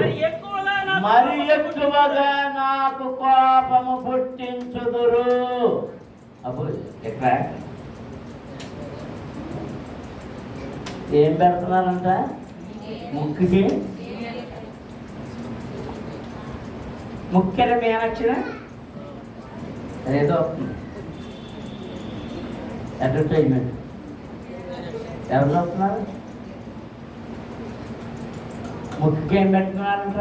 మరి ఎక్కువగా నాకు కోపము పుట్టించుదురు. అప్పుడు ఎక్కడ ఏం పెడుతున్నారంట? ముక్కుకి ముఖ్యన మీనక్షణ అదేదో అడ్వర్టైజ్మెంట్ ఎవరు చూస్తున్నారు? ముక్కుకి ఏం పెడుతున్నారంట?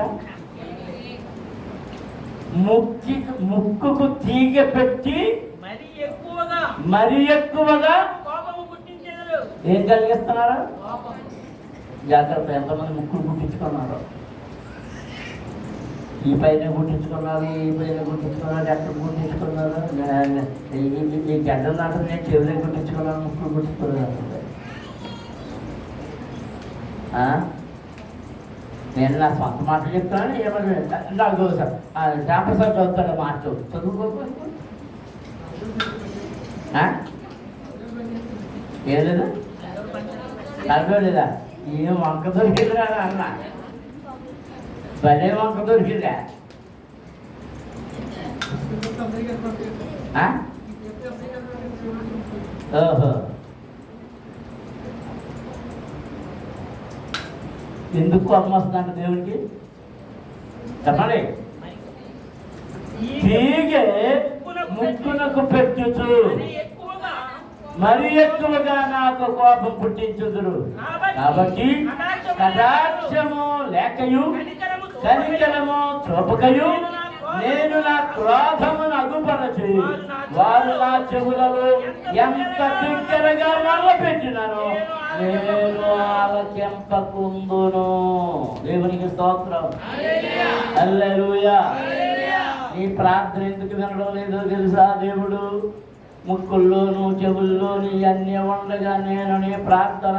ముక్కుకు తీగ పెట్టి మరి ఎక్కువగా ఏం కలిగిస్తున్నారు? జాగ్రత్త. ఎంతమంది ముక్కులు గుట్టించుకున్నారు? ఈ పైన గుట్టించుకున్నారు, ఈ పైన గుట్టించుకున్నారు, ఎక్కడ గుట్టించుకున్నారు? ఈ గడ్డ నాటు నేను చెవులే గుట్టించుకున్నాను, ముక్కులు గుట్టించుకున్నాను. నేను నా సొంత మాటలు చెప్తాను. ఏమన్నా నాకు సార్ శ్యాంప్రసాద్ చదువుతాడు మాట చదువుకోకు. ఏం లేదా? చదివే లేదా? ఏం వంక దొరికిందిరా అన్న, భలే వంక దొరికిందా? ఓహో, ఎందుకు కోపం వస్తుందంట దేవుడికి? చెప్పండి. తీగే ముక్కునకు పెట్టుచు మరి ఎక్కువగా నాకు కోపం పుట్టించుదురు. కాబట్టి కటాక్షము లేకయు కనికరము చూపకయు నేను నా క్రోధమును అగుపరచి వారు నా చెవులలో ఎంత దగ్గరగా మొదలుపెట్టినాను నేను ఆలకింపకుందును. దేవునికి స్తోత్రం. హల్లెలూయా. నీ ప్రార్థన ఎందుకు వినడం లేదో తెలుసా? దేవుడు ముక్కుల్లోను చెవుల్లోని అన్నీ ఉండగా నేను నీ ప్రార్థన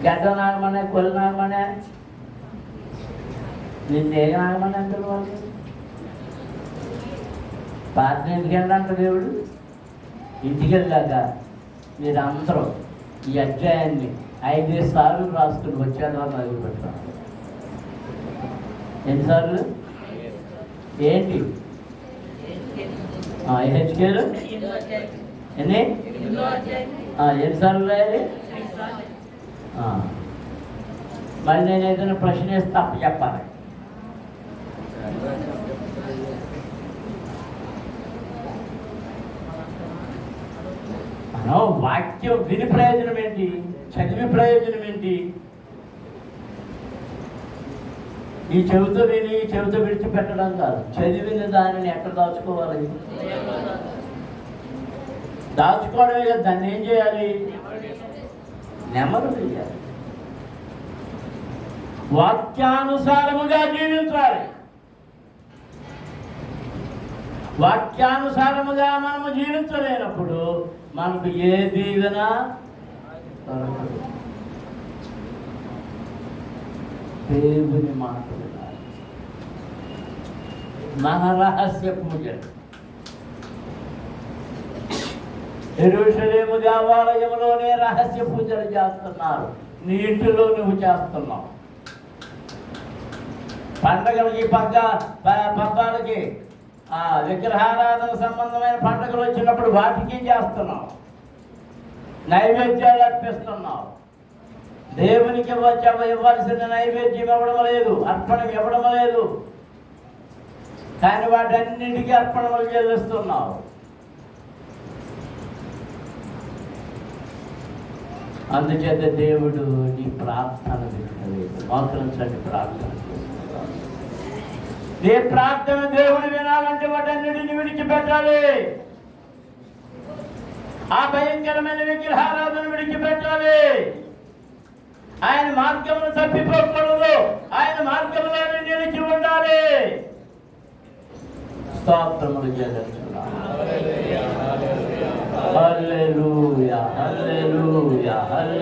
గడ్డ నాగమనే కొలు నాగమనే నిన్నే నాగమని అంటారు వాళ్ళు. ప్రార్థన ఎందుకంట దేవుడు? ఇంటికి వెళ్ళాక మీరు అందరూ ఈ అధ్యాయాన్ని 5 సార్లు రాసుకుని వచ్చాను అని అది పెట్టాను. ఎన్నిసార్లు? ఏంటి? హెచ్కేలు ఎన్ని? ఎన్నిసార్లు రాయాలి? మరి నేను ఏదైనా ప్రశ్న వేస్తే తప్ప చెప్పాలి. మనం వాక్యం విని ప్రయోజనం ఏంటి? చదివి ప్రయోజనం ఏంటి? ఈ చెవితో విని ఈ చెవితో విడిచిపెట్టడం కాదు. చదివిన దానిని ఎక్కడ దాచుకోవాలి? దాచుకోవడమే కదా. దాన్ని ఏం చేయాలి? నెమరు వేయాలి. వాక్యానుసారముగా జీవించాలి. వాక్యానుసారముగా మనము జీవించలేనప్పుడు మనకు ఏ దీవెన దొరకదు. దేవుని మాట వినాలి. మన రహస్య పూజ యెరూషలేము దేవాలయంలోనే రహస్య పూజలు చేస్తున్నారు. నీ ఇంటిలో నువ్వు చేస్తున్నావు. పండగలకి పబ్బాలకి విగ్రహారాధన సంబంధమైన పండుగలు వచ్చినప్పుడు వాటికి చేస్తున్నాం, నైవేద్యాలు అర్పిస్తున్నాం. దేవునికి ఇవ్వాల్సిన నైవేద్యం ఇవ్వడం లేదు, అర్పణ ఇవ్వడం లేదు, కానీ వాటన్నిటికీ అర్పణలు చెల్లిస్తున్నావు. అందుచేత దేవుడు నీ ప్రార్థన వినలేదు. మోకరించండి, ప్రార్థన చేస్తున్నాడు. నీ ప్రార్థన దేవుడు వినాలంటే వాటన్నిటిని విడిచిపెట్టాలి. ఆ భయంకరమైన విగ్రహారాధన విడిచిపెట్టాలి. ఆయన మార్గమును తప్పిపోకూడదు, ఆయన మార్గంలోనే నిలిచి ఉండాలి. స్తోత్రములు చెల్లించున్నాము. హల్లెలూయా, హల్లెలూయా, హల్లెలూయా.